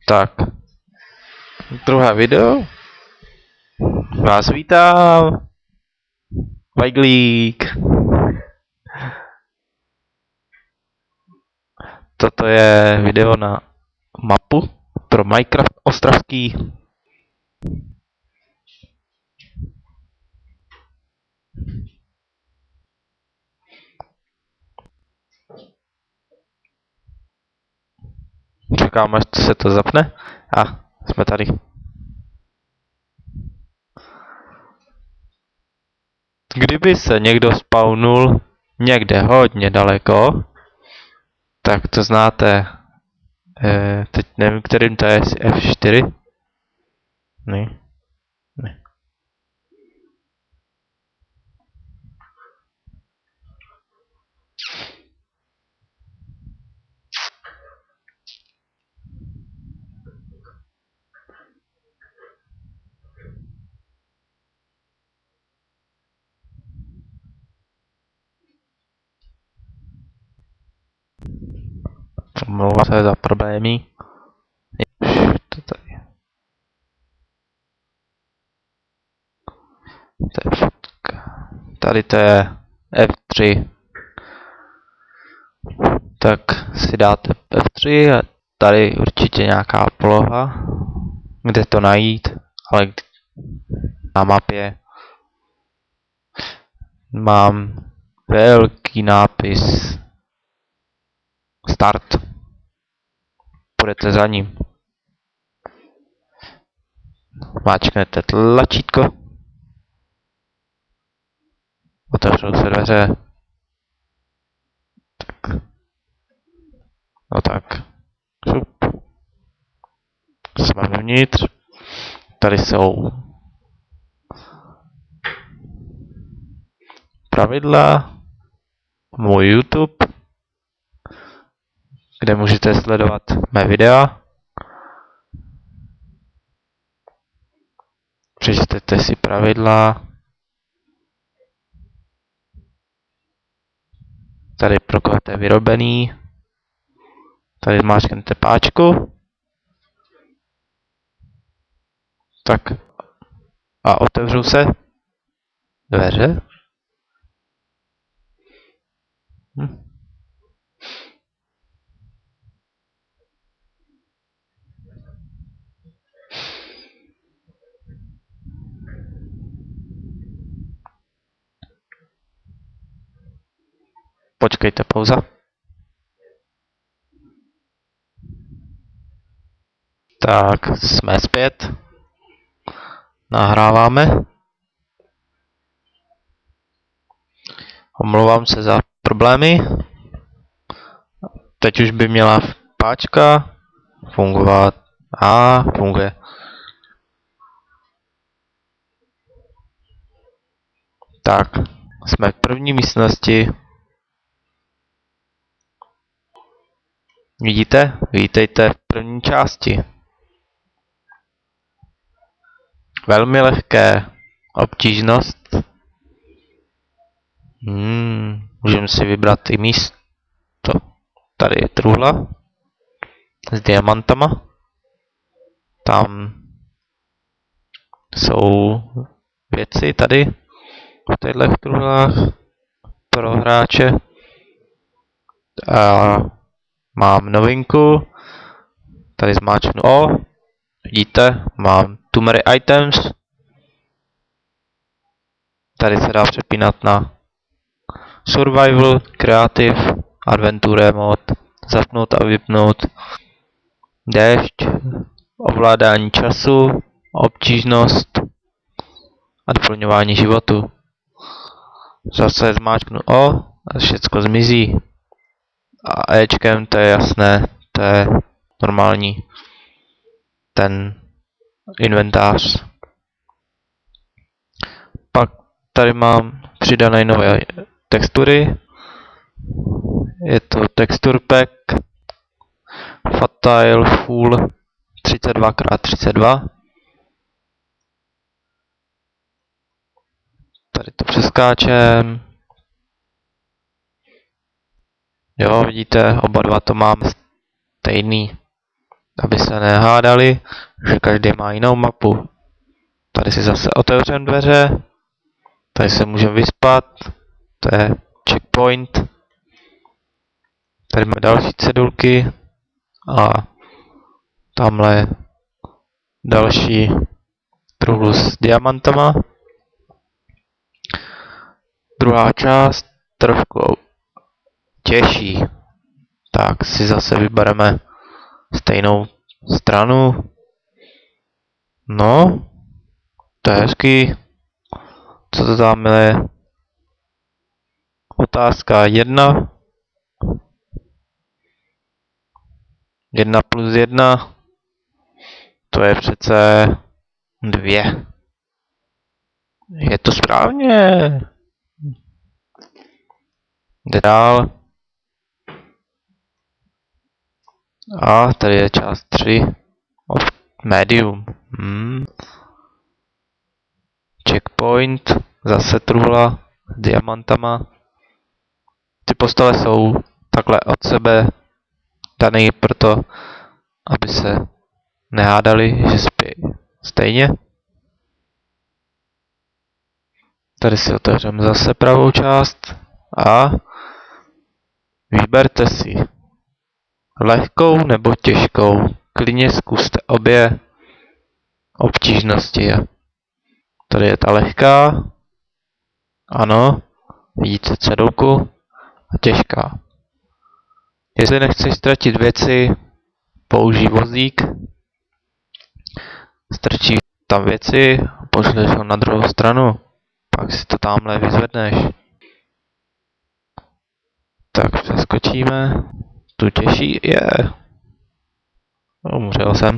Tak. Druhé video. Vás vítám. Vajglík. Toto je video na mapu pro Minecraft Ostravský. Čekám, až se to zapne. Jsme tady. Kdyby se někdo spawnul někde hodně daleko, tak to znáte. Teď nevím, kterým to je, F4. Ne. Omlouvám se za problémy. To tady. To je fotka. Tady to je F3. Tak si dáte F3 a tady určitě nějaká poloha, kde to najít, ale na mapě mám velký nápis Start. Půjdete za ním. Máčknete tlačítko. Otevřou se dveře. Tak. No tak. Šup. Jsme vevnitř. Tady jsou pravidla. Můj YouTube, kde můžete sledovat mé videa. Přečtěte si pravidla. Tady pro koho to je vyrobený. Tady zmáčknete páčku. Tak. A otevřou se dveře. Počkejte, pauza. Tak, jsme zpět. Nahráváme. Omlouvám se za problémy. Teď už by měla páčka fungovat. Funguje. Tak, jsme v první místnosti. Vidíte? Vítejte v první části. Velmi lehké. Obtížnost. Můžeme si vybrat i místo. Tady je truhla s diamantama. Tam jsou věci tady v těchto truhlách pro hráče. A mám novinku. Tady zmáčknu O. Vidíte, mám Tumary Items. Tady se dá přepínat na Survival, Creative, Adventure mod, zapnout a vypnout, déšť, ovládání času, obtížnost a doplňování životu. Zase zmáčknu O a všecko zmizí. A Ečkem to je jasné, to je normální ten inventář. Pak tady mám přidané nové textury. Je to texture pack Fatile Full 32x32. Tady to přeskáčem. Jo, vidíte, oba dva to máme stejný. aby se nehádali, že každý má jinou mapu. Tady si zase otevřeme dveře, tady se můžeme vyspat, to je checkpoint. Tady máme další cedulky a tamhle další truhlu s diamantama. Druhá část trošku těžší, tak si zase vybereme stejnou stranu. No, to je hezký. Co to tam je? Otázka 1. 1 plus 1. To je přece 2. Je to správně. Jde dál. A tady je část 3. Medium. Checkpoint. Zase truhla s diamantama. Ty postele jsou takhle od sebe daný proto, aby se nehádali, že spí stejně. Tady si otevřeme zase pravou část a vyberte si lehkou nebo těžkou. Klidně zkuste obě obtížnosti. Tady je ta lehká. Ano, vidíte cedulku. A těžká. Jestli nechceš ztratit věci, použij vozík. Strčí tam věci a pošleš ho na druhou stranu. Pak si to tamhle vyzvedneš. Tak přeskočíme. Tu těžší je. Umřel jsem.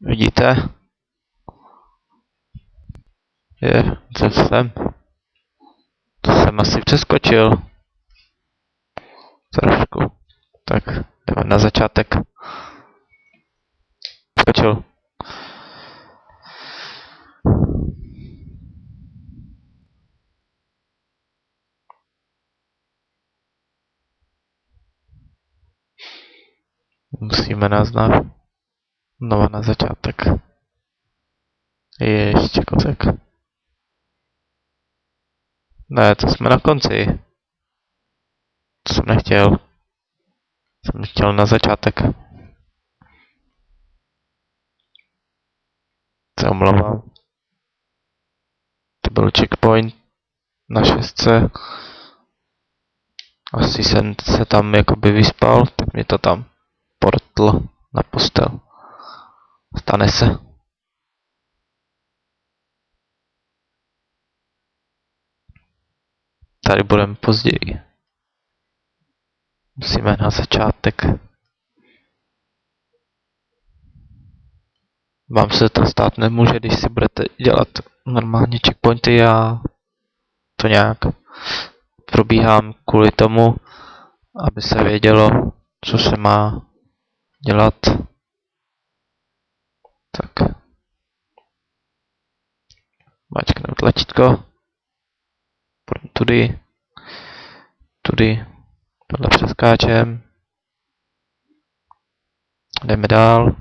Vidíte? Co jsem? To jsem asi přeskočil. Trošku. Tak jdeme na začátek. Skočil. Musíme znova na začátek. Ještě kousek. Ne, to jsme na konci. To jsem nechtěl. Jsem chtěl na začátek. Se omlouvám. To byl checkpoint na 6. Asi jsem se tam jakoby vyspal, tak mě to tam portl na postel. Stane se. Tady budeme později. Musíme na začátek. Vám se to stát nemůže, když si budete dělat normálně checkpointy. Já to nějak probíhám kvůli tomu, aby se vědělo, co se má dělat. Tak. Mačkneme tlačítko. Půjdeme tudy. Tohle přeskáčem. Jdeme dál.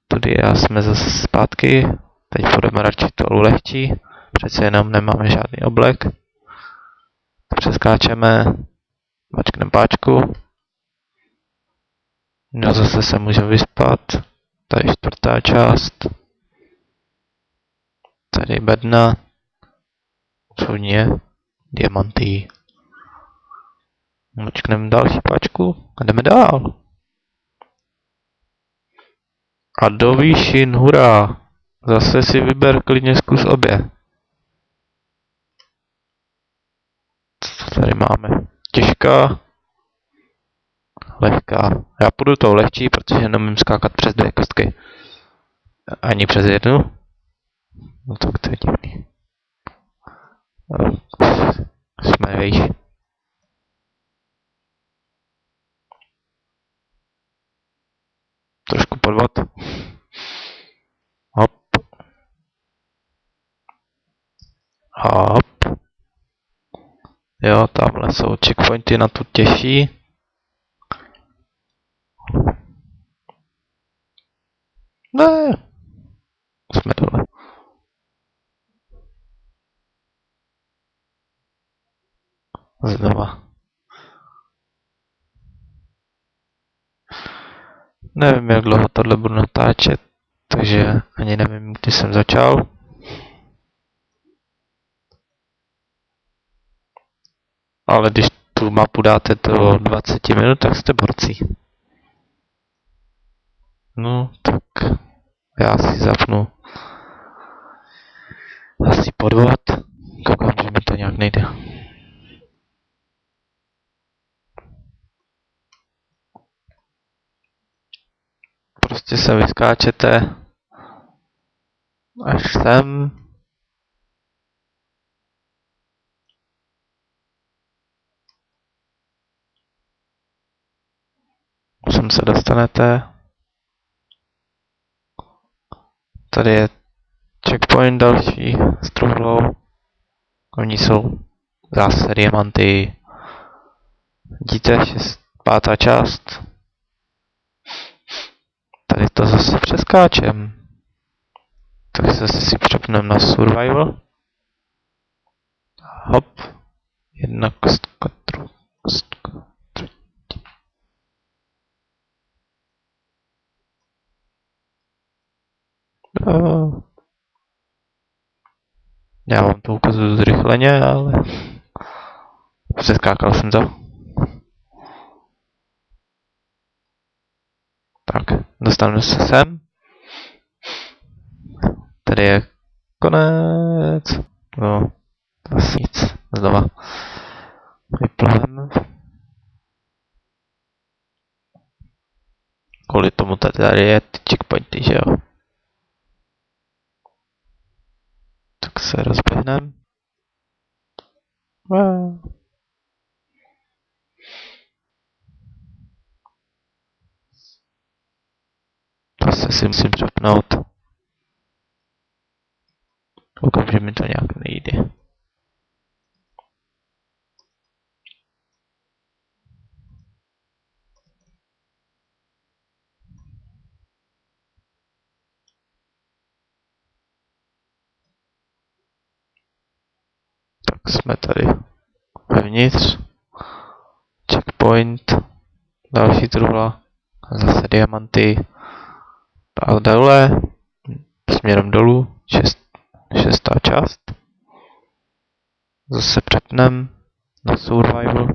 Tudy a jsme zase zpátky. Teď půjdeme radši to lehčí. Přece jenom nemáme žádný oblek. Přeskáčeme. Mačkneme páčku. No zase se můžeme vyspat. Tady 4. část. Tady bedna. Sudně. Diamanty. Mačkneme další páčku a jdeme dál. A do výšin, hurá! Zase si vyber, klidně zkus obě. Co tady máme? Těžká. Lehká. Já půjdu tou lehčí, protože nemůžu skákat přes 2 kostky. Ani přes 1. No tak to je divný. Jsme výš. Trošku podvod. Hop. Hop. Jo, tamhle jsou checkpointy na tu těžší. Ne. Jsme dole. Znova. Nevím, jak dlouho tohle budu natáčet, takže ani nevím, kdy jsem začal. Ale když tu mapu dáte do 20 minut, tak jste borci. No, tak já si zapnu asi podvod. Koukám, že mi to nějak nejde. Prostě se vyskáčete až sem. Sem se dostanete. Tady je checkpoint další s truhlou. Oni jsou zase diamanty. Vidíte, 5. část. Tady to zase přeskáčem. Tak se si přepneme na survival. Hop. 1 kostka, 2 kostka, 3. Já vám to ukazuju zrychleně, ale přeskákal jsem to. Tak, dostaneme se sem. Tady je konec. No, asi nic. Znova. Vyplaveme. Kvůli tomu tady je ty checkpointy, že jo? Tak se rozběhneme. Zase si musím přepnout. Koukám, že mi to nějak nejde. Tak jsme tady vevnitř. Checkpoint. Další truhla. Zase diamanty. A dole. Směrem dolů. 6. část. Zase přepnem na survival.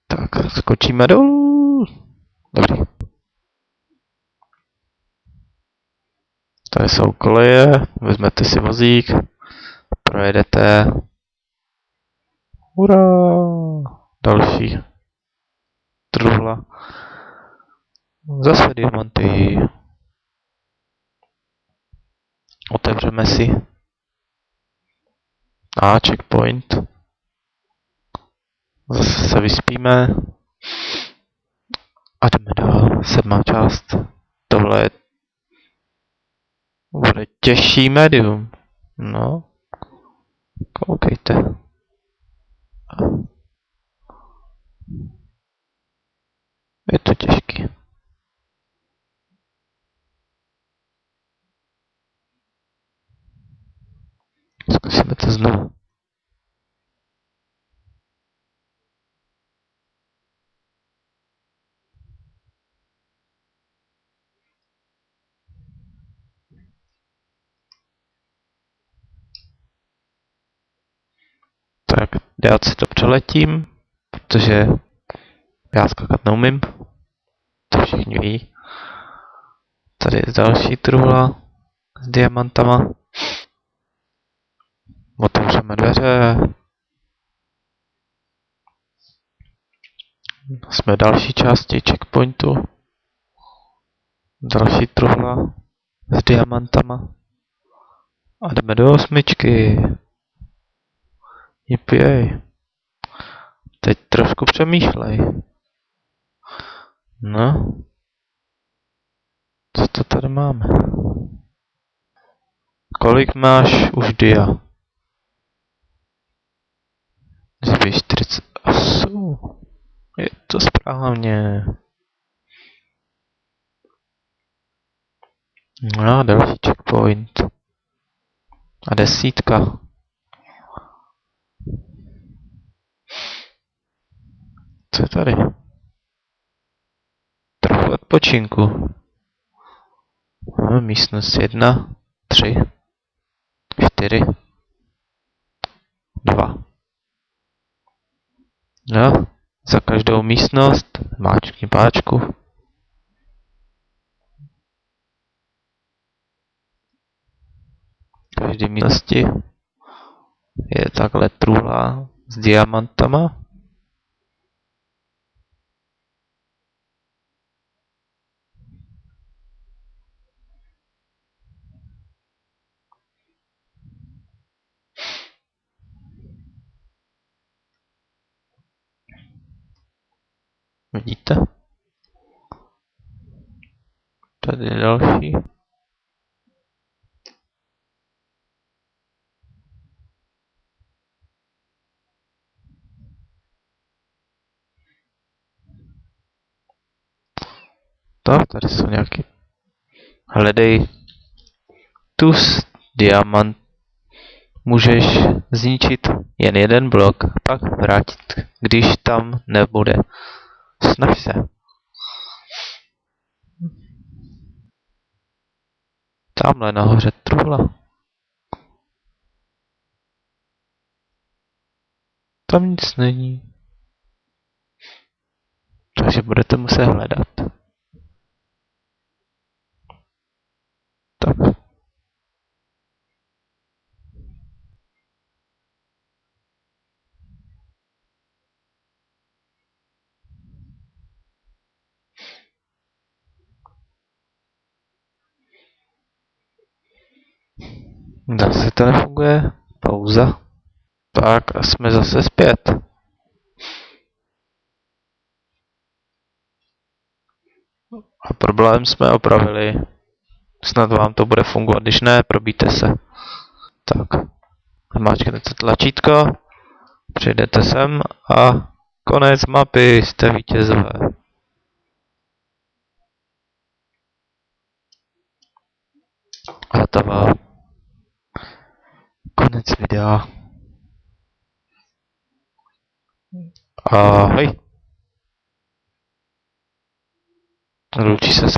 Tak, skočíme dolů. Dobrý. Tady jsou koleje, vezmete si vozík, projedete. Hurá! Další truhla. Zase diamanty. Otevřeme si. A checkpoint. Zase se vyspíme. A jdeme dál. 7. část. Tohle bude těžší médium. No. Koukejte. Je to těžký. Zkusíme to znovu. Tak já si to přeletím, protože já skakat neumím. To všichni ví. Tady je další truhla s diamantama. Otevřeme dveře. Jsme v další části checkpointu. Další truhla s diamantama. A jdeme do 8. Jipěj. Teď trošku přemýšlej. No. Co to tady máme? Kolik máš už dia? Je to správně. No, další checkpoint. A 10. Co je tady? Trochu odpočinku. Máme místnost 1, 3, 4, 2. No, za každou místnost máčkni páčku. V každé místnosti je takhle truhla s diamantama. Vidíte? Tady je další. Tak, tady jsou nějaký. Hledej tus diamant. Můžeš zničit jen jeden blok a pak vrátit, když tam nebude. Snaž se. Tamhle nahoře truhla. Tam nic není. Takže budete muset hledat. Tak. Zase to nefunguje. Pauza. Tak a jsme zase zpět. A problém jsme opravili. Snad vám to bude fungovat, když ne, probíte se. Tak. Zmáčknete tlačítko, přijdete sem a konec mapy, jste vítězové. Hotovo. Konec videa. Ahoj. Loučí se s vámi.